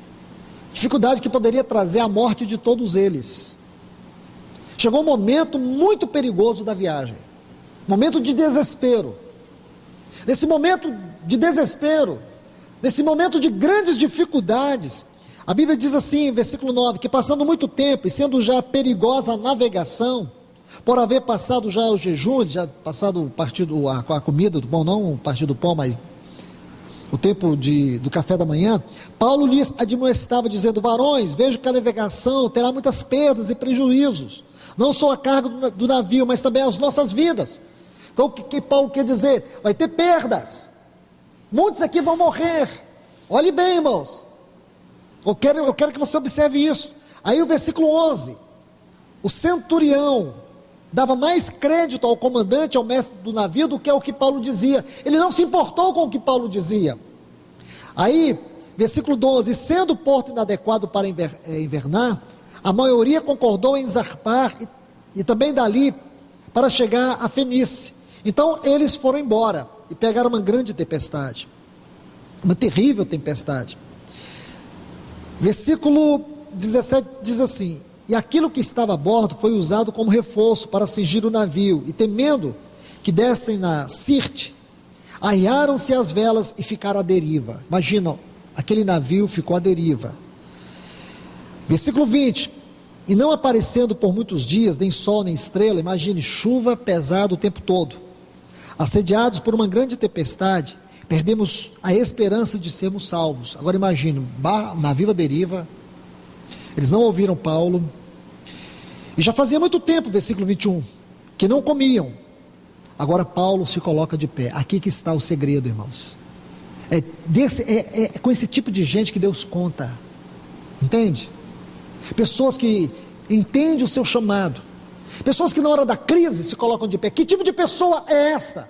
que poderia trazer a morte de todos eles. Chegou um momento muito perigoso da viagem, momento de desespero. Nesse momento de desespero, nesse momento de grandes dificuldades, a Bíblia diz assim, versículo 9, que passando muito tempo e sendo já perigosa a navegação, por haver passado já o jejum, já passado a comida do pão, não o partir do pão, mas o tempo do café da manhã, Paulo lhes admoestava dizendo: varões, vejo que a navegação terá muitas perdas e prejuízos, não só a carga do navio, mas também as nossas vidas. Então o que Paulo quer dizer? Vai ter perdas, muitos aqui vão morrer. Olhe bem, irmãos, eu quero que você observe isso. Aí o versículo 11, o centurião dava mais crédito ao comandante, ao mestre do navio, do que ao que Paulo dizia. Ele não se importou com o que Paulo dizia. Aí, versículo 12, sendo o porto inadequado para invernar, a maioria concordou em zarpar e também dali para chegar a Fenícia. Então eles foram embora e pegaram uma grande tempestade, uma terrível tempestade. Versículo 17 diz assim: e aquilo que estava a bordo foi usado como reforço para cingir o navio, e temendo que dessem na Sirte, arriaram-se as velas e ficaram à deriva. Imagina, aquele navio ficou à deriva. Versículo 20, e não aparecendo por muitos dias, nem sol nem estrela, imagine, chuva pesada o tempo todo, assediados por uma grande tempestade, perdemos a esperança de sermos salvos. Agora imagine, navio à deriva, eles não ouviram Paulo, e já fazia muito tempo, versículo 21, que não comiam. Agora Paulo se coloca de pé. Aqui que está o segredo, irmãos. É com esse tipo de gente que Deus conta, entende? Pessoas que entendem o seu chamado, pessoas que na hora da crise se colocam de pé. Que tipo de pessoa é esta?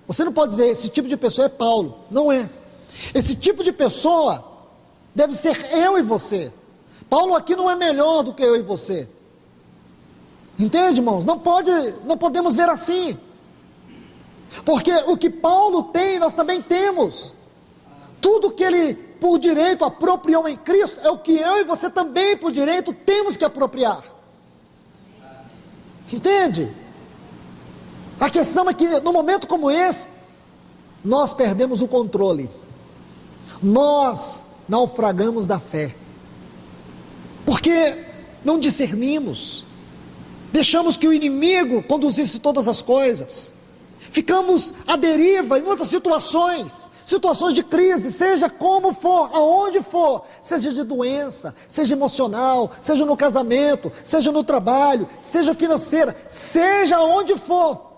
Você não pode dizer, esse tipo de pessoa é Paulo. Não é. Esse tipo de pessoa deve ser eu e você. Paulo aqui não é melhor do que eu e você, entende, irmãos? Não podemos ver assim, porque o que Paulo tem, nós também temos. Tudo que ele por direito apropriou em Cristo, é o que eu e você também por direito temos que apropriar. Entende? A questão é que num momento como esse, nós perdemos o controle, nós naufragamos da fé, porque não discernimos, deixamos que o inimigo conduzisse todas as coisas, ficamos à deriva em muitas situações de crise, seja como for, aonde for, seja de doença, seja emocional, seja no casamento, seja no trabalho, seja financeira, seja onde for.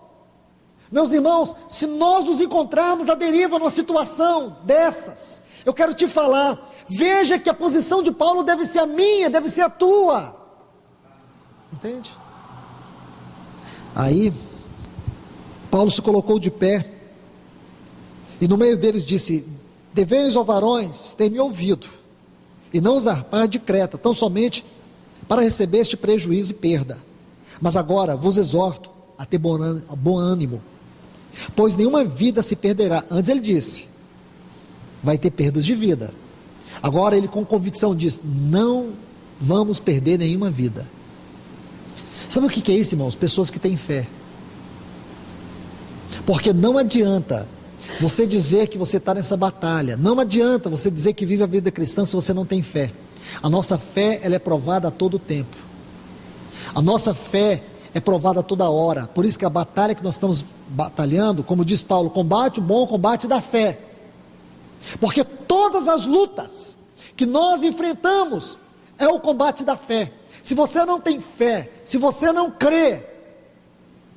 Meus irmãos, se nós nos encontrarmos à deriva numa situação dessas, eu quero te falar, veja que a posição de Paulo deve ser a minha, deve ser a tua. Entende? Aí, Paulo se colocou de pé, e no meio deles disse: deveis, ó varões, ter me ouvido, e não zarpar de Creta, tão somente para receber este prejuízo e perda. Mas agora vos exorto a ter bom ânimo, pois nenhuma vida se perderá. Antes ele disse, vai ter perdas de vida. Agora ele com convicção diz, não vamos perder nenhuma vida. Sabe o que é isso, irmãos? Pessoas que têm fé. Porque não adianta você dizer que você está nessa batalha, não adianta você dizer que vive a vida cristã se você não tem fé. A nossa fé, ela é provada a todo tempo, a nossa fé é provada toda hora. Por isso que a batalha que nós estamos batalhando, como diz Paulo, combate o bom combate da fé, porque todas as lutas que nós enfrentamos é o combate da fé. Se você não tem fé, se você não crê,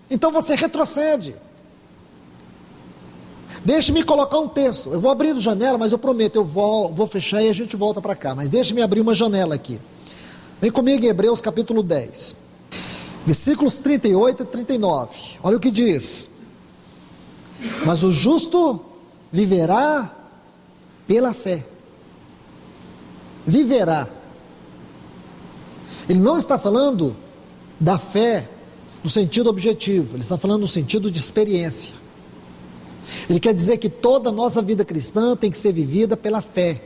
então você retrocede. Deixe-me colocar um texto, eu vou abrir a janela, mas eu prometo, eu vou fechar e a gente volta para cá, mas deixe-me abrir uma janela aqui. Vem comigo em Hebreus capítulo 10, versículos 38 e 39, olha o que diz: mas o justo viverá pela fé. Viverá. Ele não está falando da fé no sentido objetivo, ele está falando no sentido de experiência. Ele quer dizer que toda a nossa vida cristã tem que ser vivida pela fé.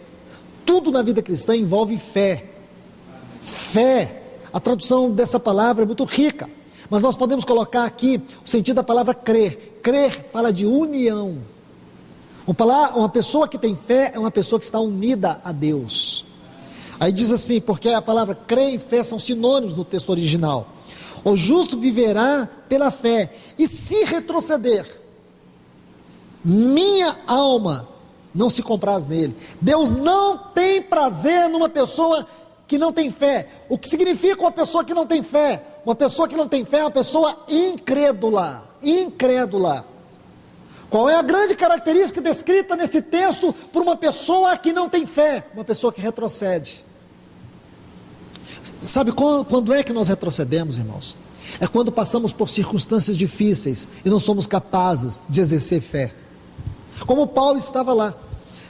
Tudo na vida cristã envolve fé. Fé, a tradução dessa palavra é muito rica, mas nós podemos colocar aqui o sentido da palavra crer. Crer fala de união. Uma pessoa que tem fé é uma pessoa que está unida a Deus. Aí diz assim, porque a palavra crer e fé são sinônimos no texto original. O justo viverá pela fé, e se retroceder, minha alma não se compraz nele. Deus não tem prazer numa pessoa que não tem fé. O que significa uma pessoa que não tem fé? Uma pessoa que não tem fé é uma pessoa incrédula. Incrédula. Qual é a grande característica descrita nesse texto por uma pessoa que não tem fé? Uma pessoa que retrocede. Sabe quando é que nós retrocedemos, irmãos? É quando passamos por circunstâncias difíceis e não somos capazes de exercer fé. Como Paulo estava lá.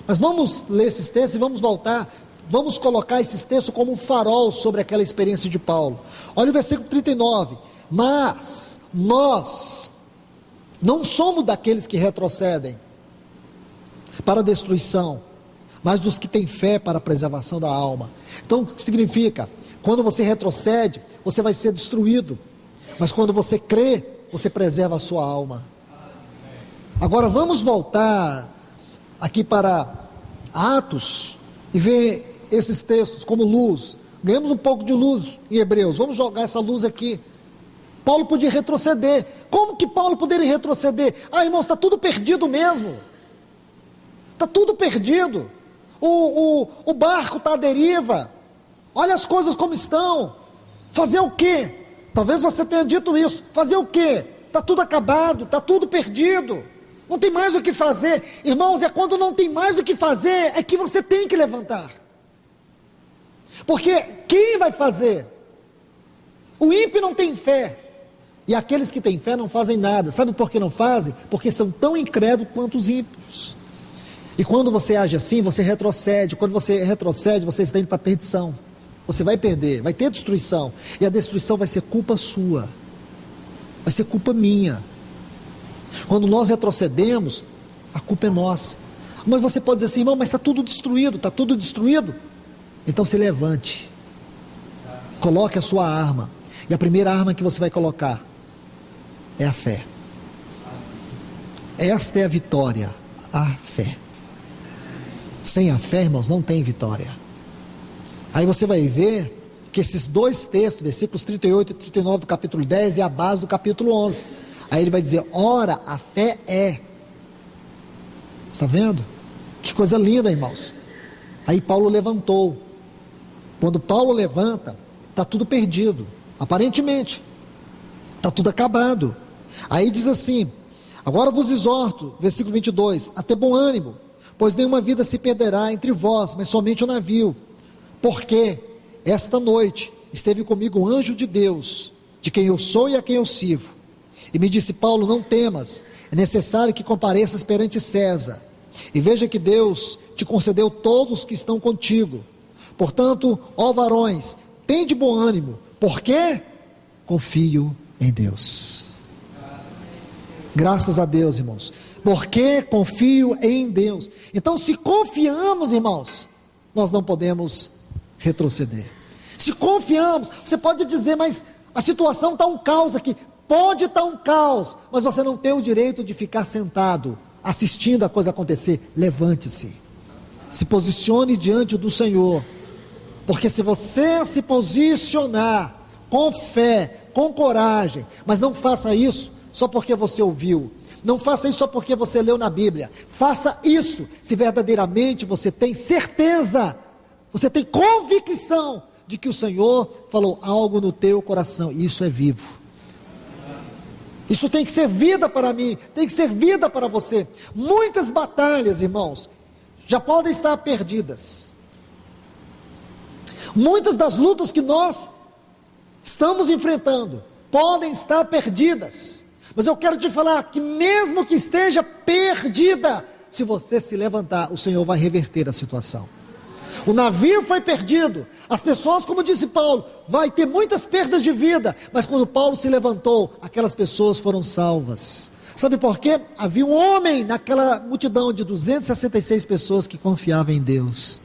Mas vamos ler esses textos e vamos voltar, vamos colocar esses textos como um farol sobre aquela experiência de Paulo. Olha o versículo 39. Mas nós não somos daqueles que retrocedem para a destruição, mas dos que têm fé para a preservação da alma. Então o que significa? Quando você retrocede, você vai ser destruído, mas quando você crê, você preserva a sua alma. Agora vamos voltar aqui para Atos e ver esses textos como luz. Ganhamos um pouco de luz em Hebreus, vamos jogar essa luz aqui. Paulo podia retroceder. Como que Paulo poderia retroceder? Ah, irmãos, está tudo perdido mesmo. Está tudo perdido. O barco está à deriva. Olha as coisas como estão. Fazer o quê? Talvez você tenha dito isso. Fazer o quê? Está tudo acabado, está tudo perdido. Não tem mais o que fazer. Irmãos, é quando não tem mais o que fazer, é que você tem que levantar. Porque quem vai fazer? O ímpio não tem fé. E aqueles que têm fé não fazem nada. Sabe por que não fazem? Porque são tão incrédulos quanto os ímpios. E quando você age assim, você retrocede. Quando você retrocede, você está indo para a perdição. Você vai perder, vai ter destruição. E a destruição vai ser culpa sua. Vai ser culpa minha. Quando nós retrocedemos, a culpa é nossa. Mas você pode dizer assim, irmão, mas está tudo destruído, está tudo destruído. Então se levante, coloque a sua arma, e a primeira arma que você vai colocar é a fé. Esta é a vitória, a fé. Sem a fé, irmãos, não tem vitória. Aí você vai ver que esses dois textos, versículos 38 e 39 do capítulo 10, é a base do capítulo 11. Aí ele vai dizer, ora, a fé é. Está vendo? Que coisa linda, irmãos. Aí Paulo levantou. Quando Paulo levanta, está tudo perdido, aparentemente. Está tudo acabado. Aí diz assim, agora vos exorto, versículo 22, a ter bom ânimo, pois nenhuma vida se perderá entre vós, mas somente o navio. Porque esta noite esteve comigo um anjo de Deus, de quem eu sou e a quem eu sirvo. E me disse, Paulo, não temas, é necessário que compareças perante César. E veja que Deus te concedeu todos que estão contigo. Portanto, ó varões, tende bom ânimo, porque confio em Deus. Graças a Deus, irmãos, porque confio em Deus. Então, se confiamos, irmãos, nós não podemos retroceder. Se confiamos, você pode dizer, mas a situação está um caos aqui. Pode estar um caos, mas você não tem o direito de ficar sentado, assistindo a coisa acontecer. Levante-se, se posicione diante do Senhor, porque se você se posicionar com fé, com coragem, mas não faça isso só porque você ouviu, não faça isso só porque você leu na Bíblia, faça isso se verdadeiramente você tem certeza, você tem convicção de que o Senhor falou algo no teu coração, e isso é vivo. Isso tem que ser vida para mim, tem que ser vida para você. Muitas batalhas, irmãos, já podem estar perdidas. Muitas das lutas que nós estamos enfrentando podem estar perdidas. Mas eu quero te falar que mesmo que esteja perdida, se você se levantar, o Senhor vai reverter a situação. O navio foi perdido, as pessoas, como disse Paulo, vai ter muitas perdas de vida, mas quando Paulo se levantou, aquelas pessoas foram salvas. Sabe por quê? Havia um homem naquela multidão de 266 pessoas que confiavam em Deus.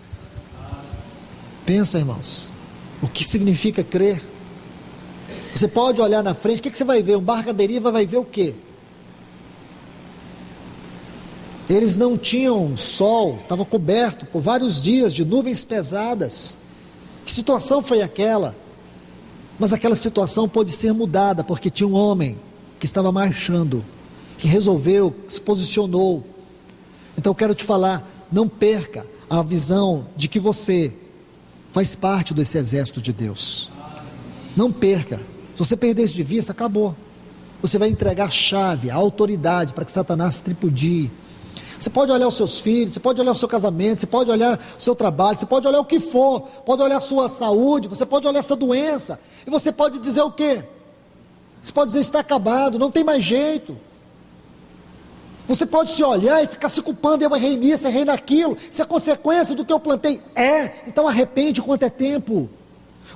Pensa, irmãos, o que significa crer? Você pode olhar na frente, o que você vai ver? Um barco à deriva vai ver o quê? Eles não tinham sol, estava coberto por vários dias de nuvens pesadas. Que situação foi aquela? Mas aquela situação pôde ser mudada, porque tinha um homem que estava marchando, que resolveu, se posicionou. Então eu quero te falar, não perca a visão de que você faz parte desse exército de Deus. Não perca. Se você perder isso de vista, acabou. Você vai entregar a chave, a autoridade para que Satanás tripudie. Você pode olhar os seus filhos, você pode olhar o seu casamento, você pode olhar o seu trabalho, você pode olhar o que for, pode olhar a sua saúde, você pode olhar essa doença, e você pode dizer o quê? Você pode dizer, está acabado, não tem mais jeito. Você pode se olhar e ficar se culpando, eu errei nisso, errei naquilo, isso é consequência do que eu plantei. Então arrepende enquanto é tempo,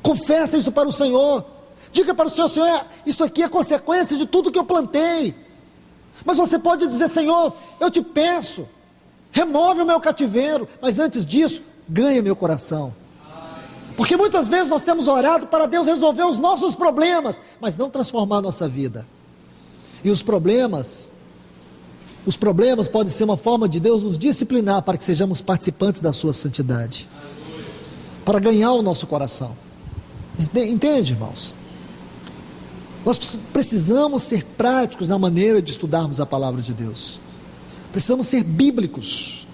confessa isso para o Senhor, diga para o Senhor, Senhor, isso aqui é consequência de tudo que eu plantei. Mas você pode dizer, Senhor, eu te peço, remove o meu cativeiro, mas antes disso, ganha meu coração. Porque muitas vezes nós temos orado para Deus resolver os nossos problemas, mas não transformar a nossa vida. E os problemas podem ser uma forma de Deus nos disciplinar para que sejamos participantes da sua santidade, para ganhar o nosso coração. Entende, irmãos? Nós precisamos ser práticos na maneira de estudarmos a palavra de Deus. Precisamos ser bíblicos.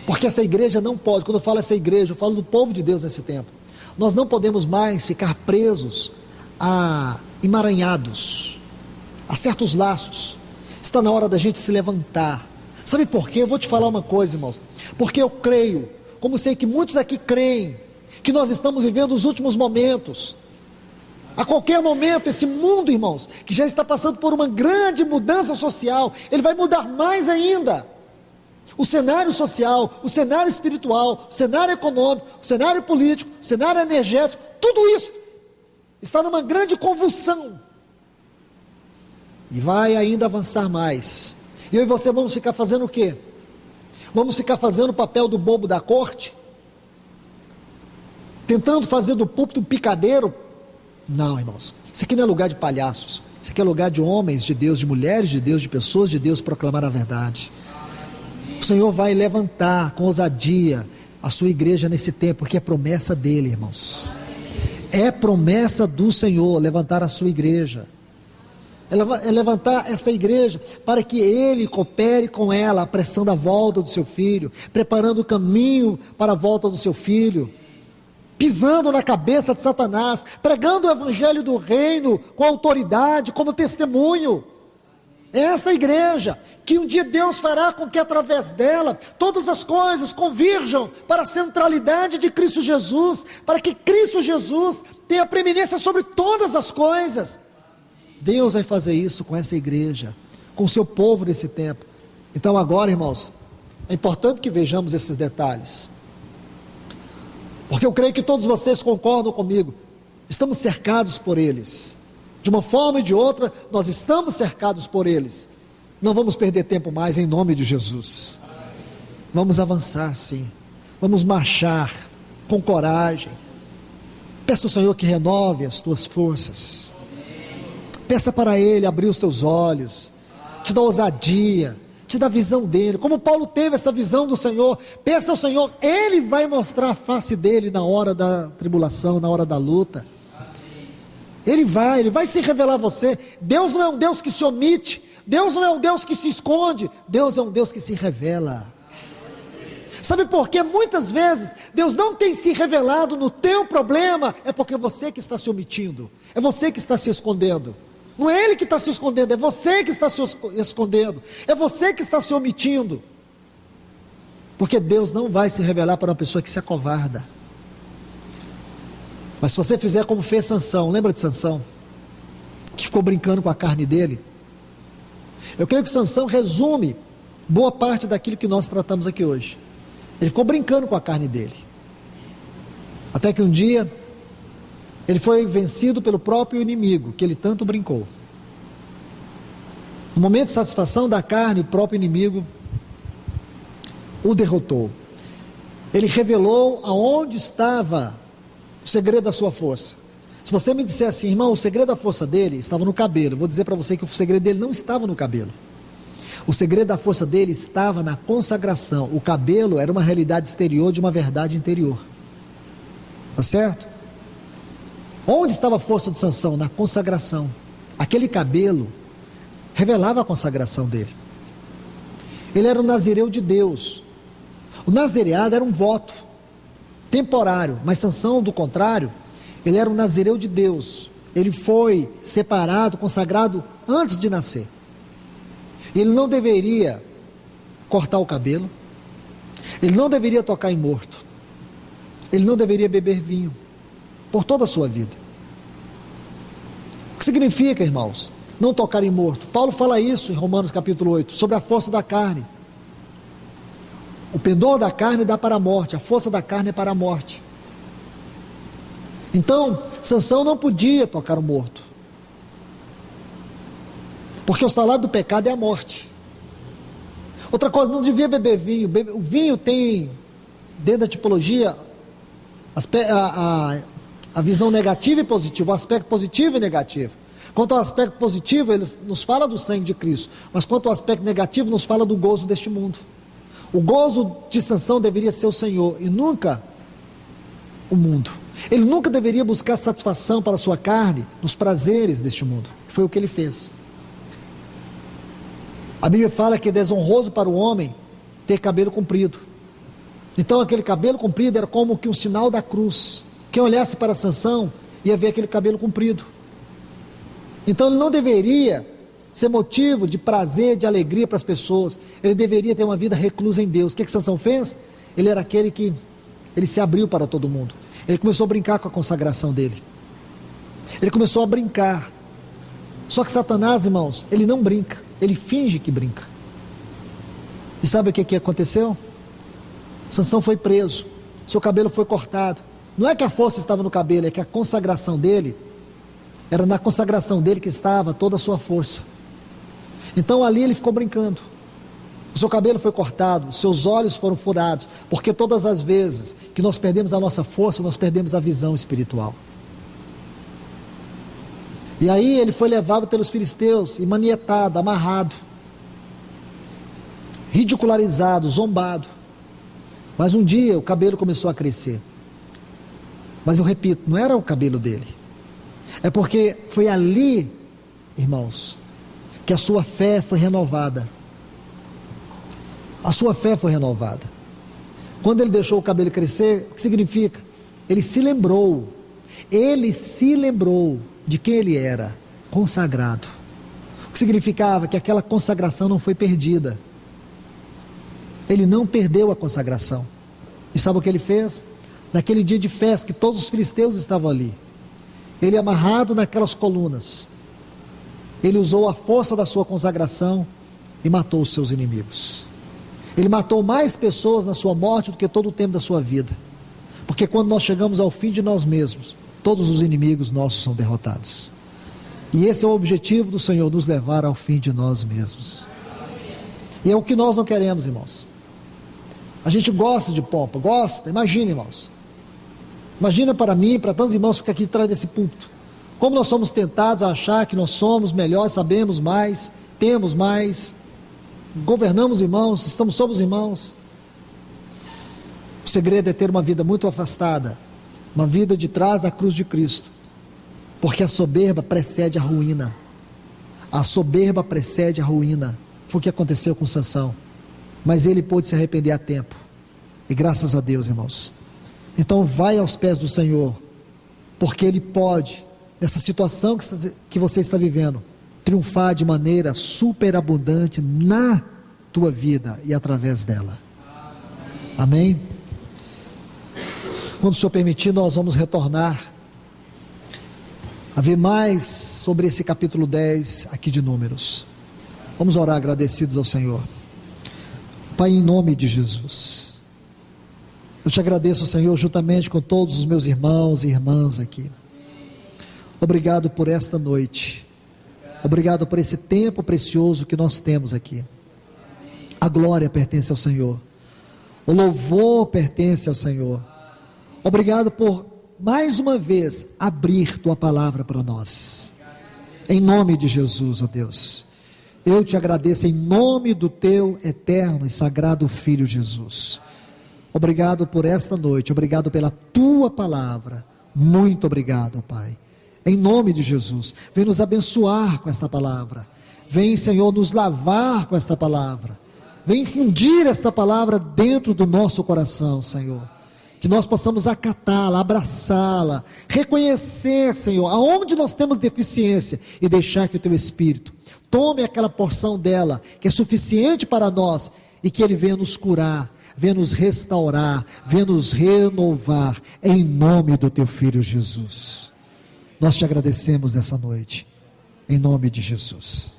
Porque essa igreja não pode, quando eu falo essa igreja, eu falo do povo de Deus nesse tempo. Nós não podemos mais ficar presos a emaranhados, a certos laços. Está na hora da gente se levantar. Sabe por quê? Eu vou te falar uma coisa, irmãos. Porque eu creio, como sei que muitos aqui creem, que nós estamos vivendo os últimos momentos. A qualquer momento, esse mundo, irmãos, que já está passando por uma grande mudança social, ele vai mudar mais ainda. O cenário social, o cenário espiritual, o cenário econômico, o cenário político, o cenário energético, tudo isso está numa grande convulsão. E vai ainda avançar mais. E eu e você vamos ficar fazendo o quê? Vamos ficar fazendo o papel do bobo da corte? Tentando fazer do púlpito um picadeiro? Não, irmãos. Isso aqui não é lugar de palhaços. Isso aqui é lugar de homens de Deus, de mulheres de Deus, de pessoas de Deus proclamar a verdade. O Senhor vai levantar com ousadia a sua igreja nesse tempo, porque é promessa dele, irmãos. É promessa do Senhor levantar a sua igreja. É levantar esta igreja para que ele coopere com ela, apressando a volta do seu filho, preparando o caminho para a volta do seu filho, pisando na cabeça de Satanás, pregando o evangelho do reino com autoridade, como testemunho. É esta igreja que um dia Deus fará com que através dela todas as coisas convirjam para a centralidade de Cristo Jesus, para que Cristo Jesus tenha preeminência sobre todas as coisas. Deus vai fazer isso com essa igreja, com o seu povo nesse tempo. Então agora, irmãos, é importante que vejamos esses detalhes, porque eu creio que todos vocês concordam comigo. Estamos cercados por eles, de uma forma e de outra nós estamos cercados por eles. Não vamos perder tempo mais, em nome de Jesus. Vamos avançar, sim, vamos marchar com coragem. Peça ao Senhor que renove as tuas forças. Peça para Ele abrir os teus olhos, te dá ousadia, te dá visão dEle, como Paulo teve essa visão do Senhor. Peça ao Senhor, Ele vai mostrar a face dEle na hora da tribulação, na hora da luta. Ele vai se revelar a você. Deus não é um Deus que se omite, Deus não é um Deus que se esconde, Deus é um Deus que se revela. Sabe por quê? Muitas vezes Deus não tem se revelado no teu problema, é porque você que está se omitindo, é você que está se escondendo. Não é Ele que está se escondendo, é você que está se escondendo, é você que está se omitindo, porque Deus não vai se revelar para uma pessoa que se acovarda. Mas se você fizer como fez Sansão, lembra de Sansão, que ficou brincando com a carne dele? Eu creio que Sansão resume boa parte daquilo que nós tratamos aqui hoje. Ele ficou brincando com a carne dele, até que um dia ele foi vencido pelo próprio inimigo, que ele tanto brincou. No momento de satisfação da carne, o próprio inimigo o derrotou. Ele revelou aonde estava o segredo da sua força. Se você me disser assim, irmão, o segredo da força dele estava no cabelo, eu vou dizer para você que o segredo dele não estava no cabelo. O segredo da força dele estava na consagração. O cabelo era uma realidade exterior de uma verdade interior. Tá certo? Onde estava a força de Sansão? Na consagração. Aquele cabelo revelava a consagração dele. Ele era um nazireu de Deus. O nazireado era um voto temporário, mas Sansão, do contrário, ele era um nazireu de Deus. Ele foi separado, consagrado antes de nascer. Ele não deveria cortar o cabelo, ele não deveria tocar em morto, ele não deveria beber vinho por toda a sua vida. O que significa, irmãos, não tocar em morto? Paulo fala isso em Romanos capítulo 8, sobre a força da carne. O pendor da carne dá para a morte, a força da carne é para a morte. Então, Sansão não podia tocar o morto, porque o salário do pecado é a morte. Outra coisa, não devia beber vinho. O vinho tem, dentro da tipologia, a visão negativa e positiva, o aspecto positivo e negativo. Quanto ao aspecto positivo, ele nos fala do sangue de Cristo, mas quanto ao aspecto negativo, nos fala do gozo deste mundo. O gozo de Sansão deveria ser o Senhor e nunca o mundo. Ele nunca deveria buscar satisfação para a sua carne nos prazeres deste mundo. Foi o que ele fez. A Bíblia fala que é desonroso para o homem ter cabelo comprido. Então aquele cabelo comprido era como que um sinal da cruz. Quem olhasse para Sansão ia ver aquele cabelo comprido. Então ele não deveria ser motivo de prazer, de alegria para as pessoas. Ele deveria ter uma vida reclusa em Deus. O que Sansão fez? Ele era aquele que ele se abriu para todo mundo. Ele começou a brincar com a consagração dele. Ele começou a brincar. Só que Satanás, irmãos, ele não brinca. Ele finge que brinca. E sabe o que aconteceu? Sansão foi preso, seu cabelo foi cortado. Não é que a força estava no cabelo, é que a consagração dele, era na consagração dele que estava toda a sua força. Então ali ele ficou brincando. O seu cabelo foi cortado, os seus olhos foram furados, porque todas as vezes que nós perdemos a nossa força, nós perdemos a visão espiritual. E aí ele foi levado pelos filisteus e manietado, amarrado, ridicularizado, zombado. Mas um dia o cabelo começou a crescer. Mas eu repito, não era o cabelo dele. É porque foi ali, irmãos, que a sua fé foi renovada. A sua fé foi renovada. Quando ele deixou o cabelo crescer, o que significa? Ele se lembrou de quem ele era, consagrado. O que significava que aquela consagração não foi perdida. Ele não perdeu a consagração. E sabe o que ele fez? Naquele dia de festa, que todos os filisteus estavam ali, ele amarrado naquelas colunas, ele usou a força da sua consagração e matou os seus inimigos. Ele matou mais pessoas na sua morte do que todo o tempo da sua vida. Porque quando nós chegamos ao fim de nós mesmos, todos os inimigos nossos são derrotados. E esse é o objetivo do Senhor, nos levar ao fim de nós mesmos. E é o que nós não queremos, irmãos. A gente gosta de pompa, gosta. Imagina, irmãos. Imagina para mim, para tantos irmãos que ficam aqui atrás desse púlpito. Como nós somos tentados a achar que nós somos melhores, sabemos mais, temos mais, governamos irmãos, somos irmãos. O segredo é ter uma vida muito afastada, uma vida de trás da cruz de Cristo, porque a soberba precede a ruína. A soberba precede a ruína. Foi o que aconteceu com Sansão, mas ele pôde se arrepender a tempo, e graças a Deus, irmãos. Então vai aos pés do Senhor, porque Ele pode, nessa situação que você está vivendo, triunfar de maneira superabundante na tua vida e através dela. Amém? Quando o Senhor permitir, nós vamos retornar a ver mais sobre esse capítulo 10 aqui de Números. Vamos orar agradecidos ao Senhor. Pai, em nome de Jesus, eu te agradeço, Senhor, juntamente com todos os meus irmãos e irmãs aqui. Obrigado por esta noite. Obrigado por esse tempo precioso que nós temos aqui. A glória pertence ao Senhor. O louvor pertence ao Senhor. Obrigado por, mais uma vez, abrir Tua palavra para nós. Em nome de Jesus, ó Deus. Eu te agradeço em nome do Teu eterno e sagrado Filho Jesus. Obrigado por esta noite, obrigado pela Tua palavra, muito obrigado, Pai, em nome de Jesus. Vem nos abençoar com esta palavra, vem, Senhor, nos lavar com esta palavra, vem infundir esta palavra dentro do nosso coração, Senhor, que nós possamos acatá-la, abraçá-la, reconhecer, Senhor, aonde nós temos deficiência e deixar que o Teu Espírito tome aquela porção dela, que é suficiente para nós, e que Ele venha nos curar, venha nos restaurar, venha nos renovar, em nome do Teu Filho Jesus. Nós te agradecemos nessa noite, em nome de Jesus.